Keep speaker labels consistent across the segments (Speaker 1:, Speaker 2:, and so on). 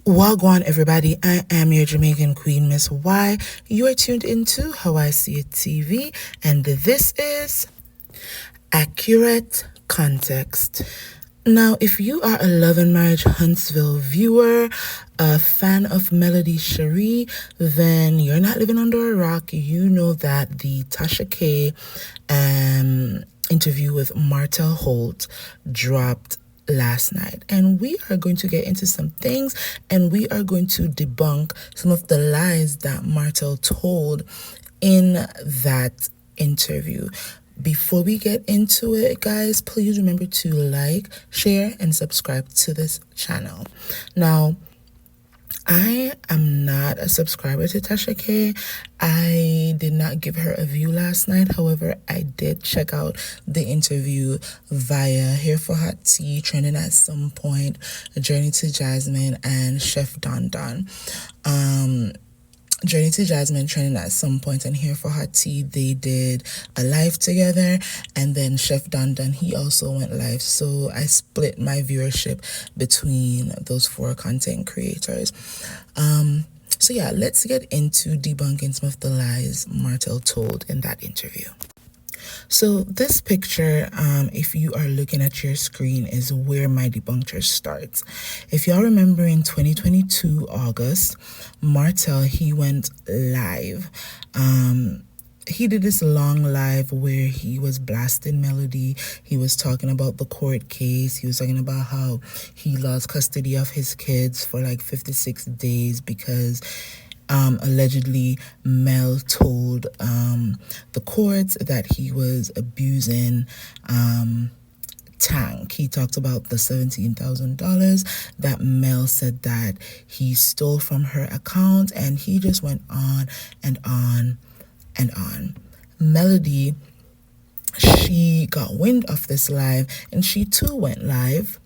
Speaker 1: Wagwan, everybody. I am your Jamaican queen, Miss Y. You are tuned into How I See It TV, and this is Accurate Context. Now, if you are a Love and Marriage Huntsville viewer, a fan of Melody Shari, then you're not living under a rock. You know that the Tasha K interview with Martel Holt dropped last night, and we are going to get into some things, and we are going to debunk some of the lies that Martel told in that interview. Before we get into it, guys, please remember to like, share, and subscribe to this channel. Now, I am not a subscriber to Tasha K. I did not give her a view last night. However, I did check out the interview via Here for Hot Tea, trending at some point, Journey to Jasmine, and Chef Don Don. Journey to Jasmine trending at some point, and Here for Hot Tea, they did a live together, and then Chef Don Don, he also went live. So I split my viewership between those four content creators. So yeah, let's get into debunking some of the lies Martel told in that interview. So this picture, if you are looking at your screen, is where my debunker starts. If y'all remember in 2022 August, Martel, he went live. He did this long live where he was blasting Melody. He was talking about the court case. He was talking about how he lost custody of his kids for like 56 days because allegedly Mel told the courts that he was abusing Tank. He talked about the $17,000 that Mel said that he stole from her account, and he just went on and on and on. Melody, she got wind of this live, and she too went live.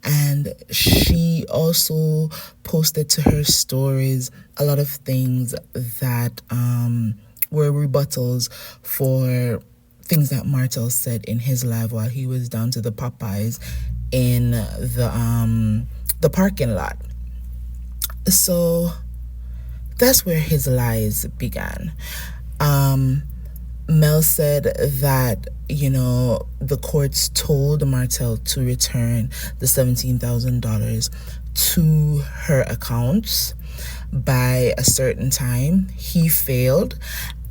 Speaker 1: And she also posted to her stories a lot of things that were rebuttals for things that Martel said in his live while he was down to the Popeyes in the parking lot. So that's where his lies began. Mel said that, you know, the courts told Martel to return the $17,000 to her accounts by a certain time. He failed,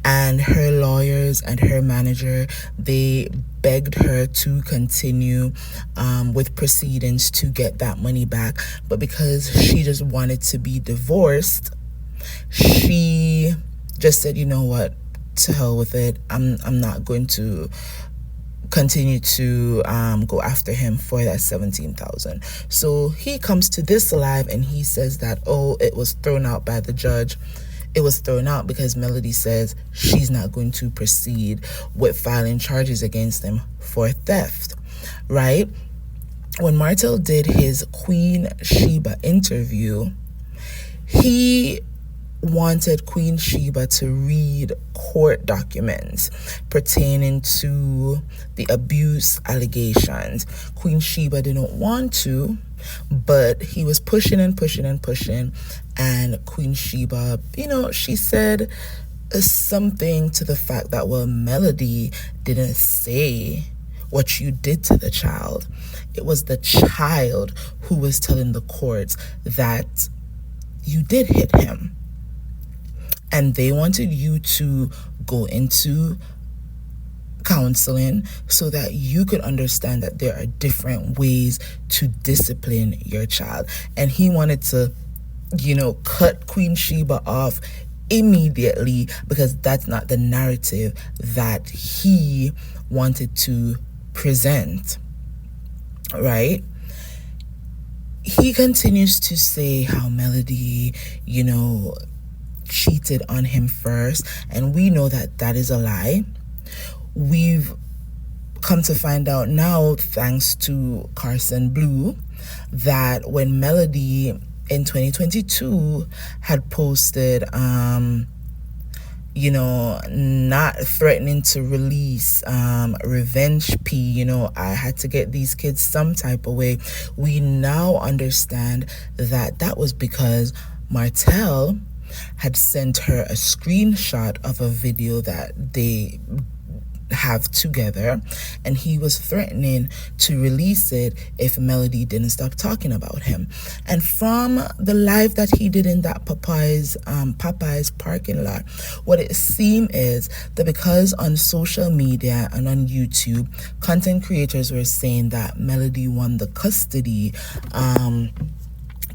Speaker 1: and her lawyers and her manager, they begged her to continue with proceedings to get that money back. But because she just wanted to be divorced, she just said, you know what, to hell with it. I'm not going to continue to go after him for that $17,000. So he comes to this live and he says that, oh, it was thrown out by the judge. It was thrown out because Melody says she's not going to proceed with filing charges against him for theft, right? When Martel did his Queen Sheba interview, he wanted Queen Sheba to read court documents pertaining to the abuse allegations. Queen Sheba didn't want to, but he was pushing and pushing and pushing, and Queen Sheba, you know, she said something to the fact that, well, Melody didn't say what you did to the child. It was the child who was telling the courts that you did hit him. And they wanted you to go into counseling so that you could understand that there are different ways to discipline your child. And he wanted to, you know, cut Queen Sheba off immediately because that's not the narrative that he wanted to present, right? He continues to say how Melody, you know, cheated on him first, and we know that that is a lie. We've come to find out now, thanks to Carson Blue, that when Melody in 2022 had posted not threatening to release Revenge P. I had to get these kids some type of way. We now understand that that was because Martel had sent her a screenshot of a video that they have together, and he was threatening to release it if Melody didn't stop talking about him. And from the live that he did in that Popeye's parking lot, what it seemed is that because on social media and on YouTube, content creators were saying that Melody won the custody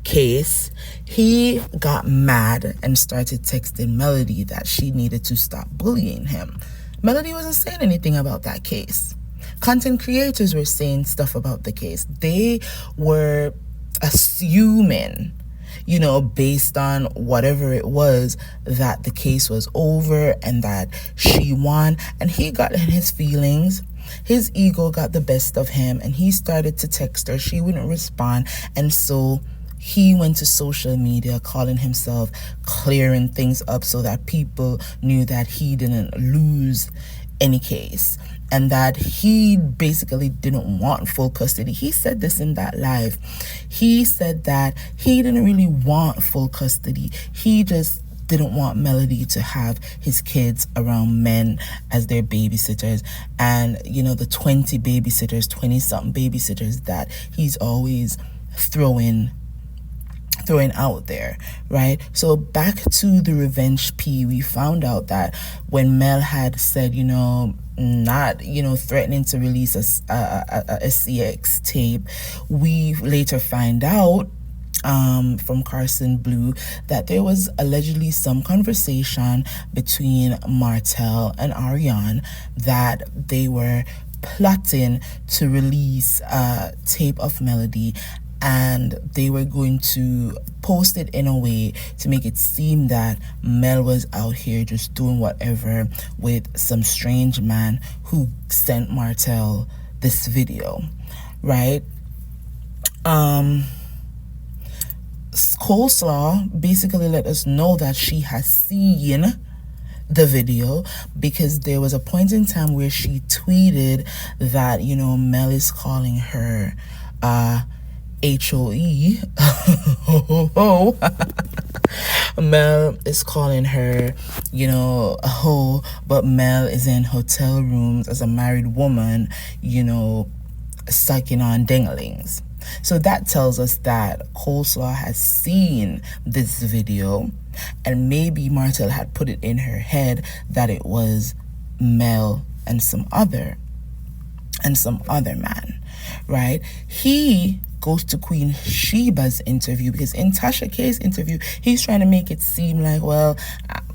Speaker 1: case, he got mad and started texting Melody that she needed to stop bullying him. Melody wasn't saying anything about that case. Content creators were saying stuff about the case. They were assuming, based on whatever it was, that the case was over and that she won. And he got in his feelings. His ego got the best of him, and he started to text her. She wouldn't respond. And so he went to social media calling himself clearing things up so that people knew that he didn't lose any case and that he basically didn't want full custody. He said this in that live. He said that he didn't really want full custody. He just didn't want Melody to have his kids around men as their babysitters. And, the 20-something babysitters that he's always throwing out there, right? So back to the Revenge P, we found out that when Mel had said, not, threatening to release a CX tape, we later find out from Carson Blue that there was allegedly some conversation between Martel and Ariane that they were plotting to release a tape of Melody, and they were going to post it in a way to make it seem that Mel was out here just doing whatever with some strange man who sent Martel this video, right? Coleslaw basically let us know that she has seen the video because there was a point in time where she tweeted that, Mel is calling her HOE. Mel is calling her, a hoe, but Mel is in hotel rooms as a married woman, sucking on dinglings. So that tells us that Coleslaw has seen this video, and maybe Martel had put it in her head that it was Mel and some other man, right? He goes to Queen Sheba's interview because in Tasha K's interview, he's trying to make it seem like, well,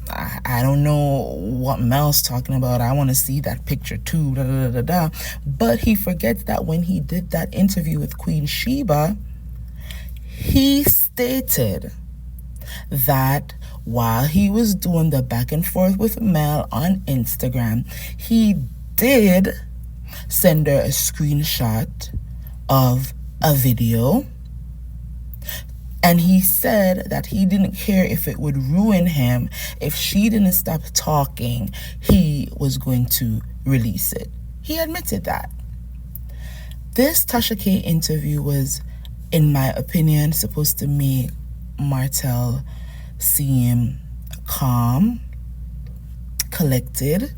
Speaker 1: I don't know what Mel's talking about. I want to see that picture too, da, da, da, da, da. But he forgets that when he did that interview with Queen Sheba, he stated that while he was doing the back and forth with Mel on Instagram, he did send her a screenshot of a video, and he said that he didn't care if it would ruin him. If she didn't stop talking, he was going to release it. He admitted that. This Tasha K interview was, in my opinion, supposed to make Martel seem calm, collected,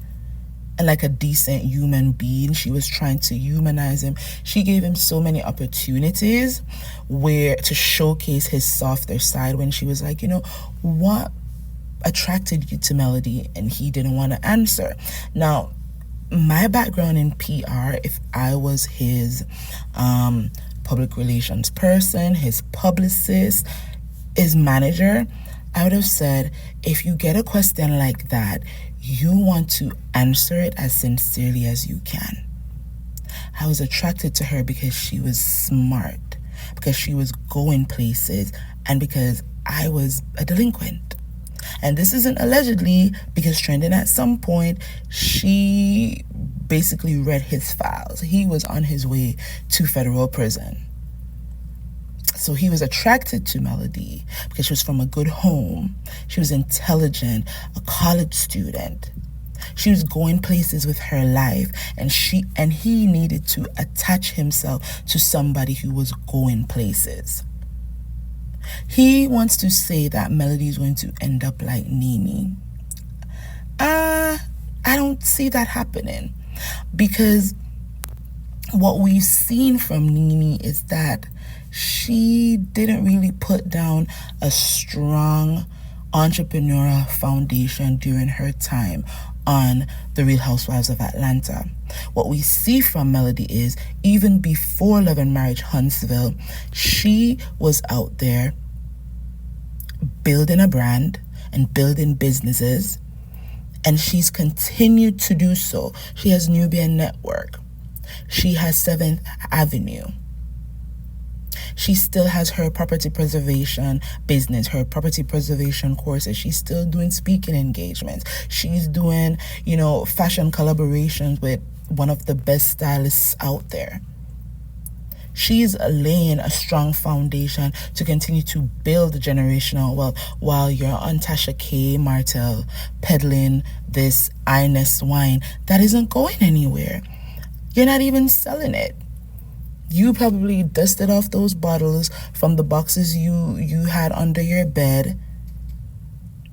Speaker 1: and like a decent human being. She was trying to humanize him. She gave him so many opportunities to showcase his softer side when she was like, what attracted you to Melody? And he didn't want to answer. Now, my background in PR, if I was his public relations person, his publicist, his manager, I would have said, if you get a question like that, you want to answer it as sincerely as you can. I was attracted to her because she was smart, because she was going places, and because I was a delinquent. And this isn't allegedly, because Trending at some point, she basically read his files. He was on his way to federal prison. So he was attracted to Melody because she was from a good home. She was intelligent, a college student. She was going places with her life, and he needed to attach himself to somebody who was going places. He wants to say that Melody is going to end up like Nene. I don't see that happening, because what we've seen from Nene is that she didn't really put down a strong entrepreneurial foundation during her time on The Real Housewives of Atlanta. What we see from Melody is, even before Love and Marriage Huntsville, she was out there building a brand and building businesses, and she's continued to do so. She has Nubian Network. She has 7th Avenue. She still has her property preservation business, her property preservation courses. She's still doing speaking engagements. She's doing, fashion collaborations with one of the best stylists out there. She's laying a strong foundation to continue to build generational wealth, while you're on Tasha K. Martel peddling this Ines wine that isn't going anywhere. You're not even selling it. You probably dusted off those bottles from the boxes you had under your bed,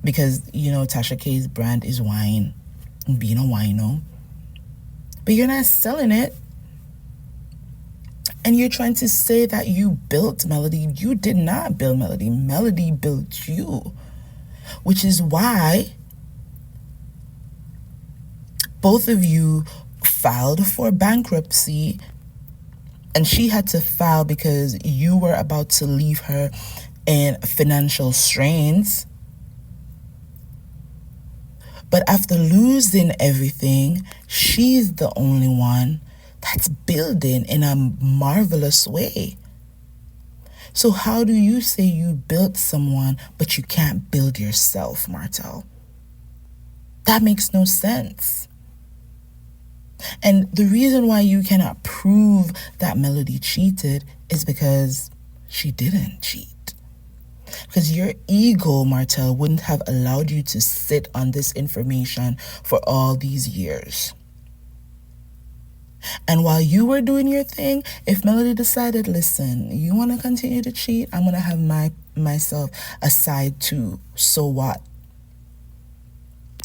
Speaker 1: because, Tasha K's brand is wine, being a wino. But you're not selling it. And you're trying to say that you built Melody. You did not build Melody. Melody built you. Which is why both of you filed for bankruptcy, and she had to file because you were about to leave her in financial strains. But after losing everything, she's the only one that's building in a marvelous way. So how do you say you built someone but you can't build yourself, Martel? That makes no sense. And the reason why you cannot prove that Melody cheated is because she didn't cheat. Because your ego, Martel, wouldn't have allowed you to sit on this information for all these years. And while you were doing your thing, if Melody decided, listen, you want to continue to cheat, I'm going to have myself aside too. So what?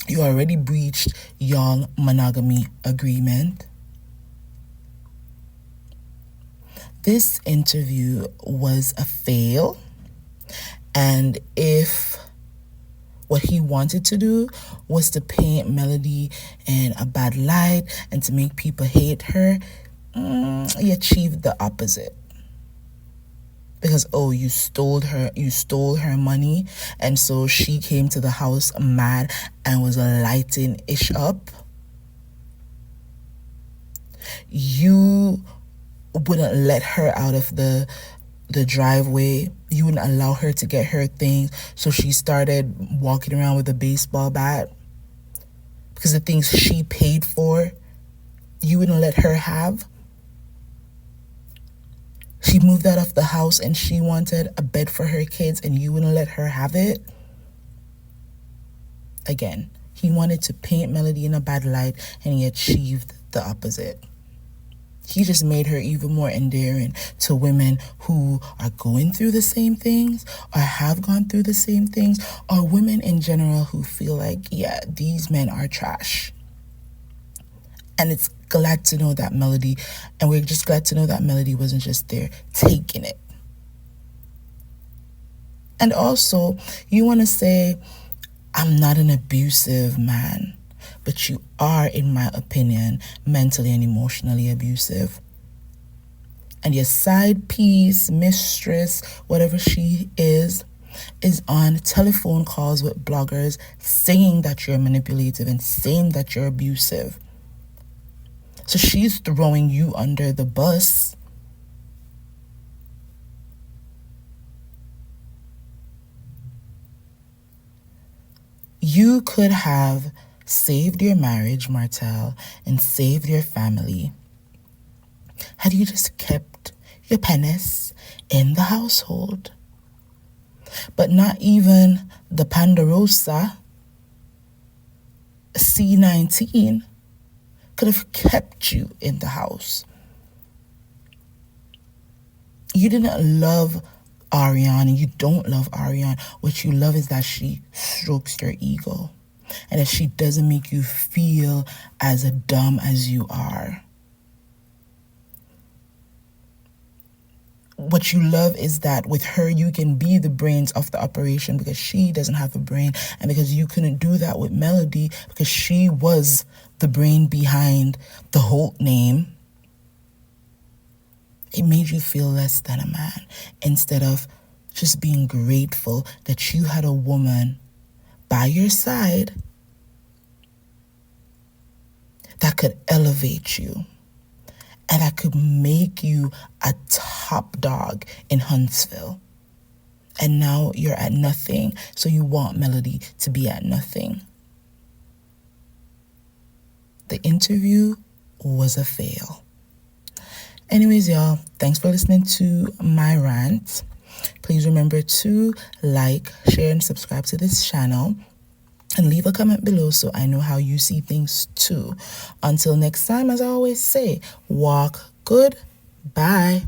Speaker 1: You already breached your monogamy agreement. This interview was a fail. And if what he wanted to do was to paint Melody in a bad light and to make people hate her, he achieved the opposite. Because, you stole her money, and so she came to the house mad and was lighting ish up. You wouldn't let her out of the driveway. You wouldn't allow her to get her things, so she started walking around with a baseball bat, because the things she paid for, you wouldn't let her have. She moved out of the house and she wanted a bed for her kids, and you wouldn't let her have it. Again, he wanted to paint Melody in a bad light, and he achieved the opposite. He just made her even more endearing to women who are going through the same things or have gone through the same things, or women in general who feel like, yeah, these men are trash. And it's glad to know that Melody, and we're just glad to know that Melody wasn't just there taking it. And also, you want to say, I'm not an abusive man, but you are, in my opinion, mentally and emotionally abusive. And your side piece, mistress, whatever she is on telephone calls with bloggers saying that you're manipulative and saying that you're abusive. So she's throwing you under the bus. You could have saved your marriage, Martel, and saved your family had you just kept your penis in the household. But not even the Ponderosa C19 could have kept you in the house. You didn't love Ariane, and you don't love Ariane. What you love is that she strokes your ego and that she doesn't make you feel as dumb as you are. What you love is that with her, you can be the brains of the operation because she doesn't have a brain, and because you couldn't do that with Melody because she was the brain behind the Holt name. It made you feel less than a man instead of just being grateful that you had a woman by your side that could elevate you and that could make you a top dog in Huntsville. And now you're at nothing, so you want Melody to be at nothing. The interview was a fail. Anyways, y'all, thanks for listening to my rant. Please remember to like, share, and subscribe to this channel. And leave a comment below so I know how you see things too. Until next time, as I always say, walk good. Bye.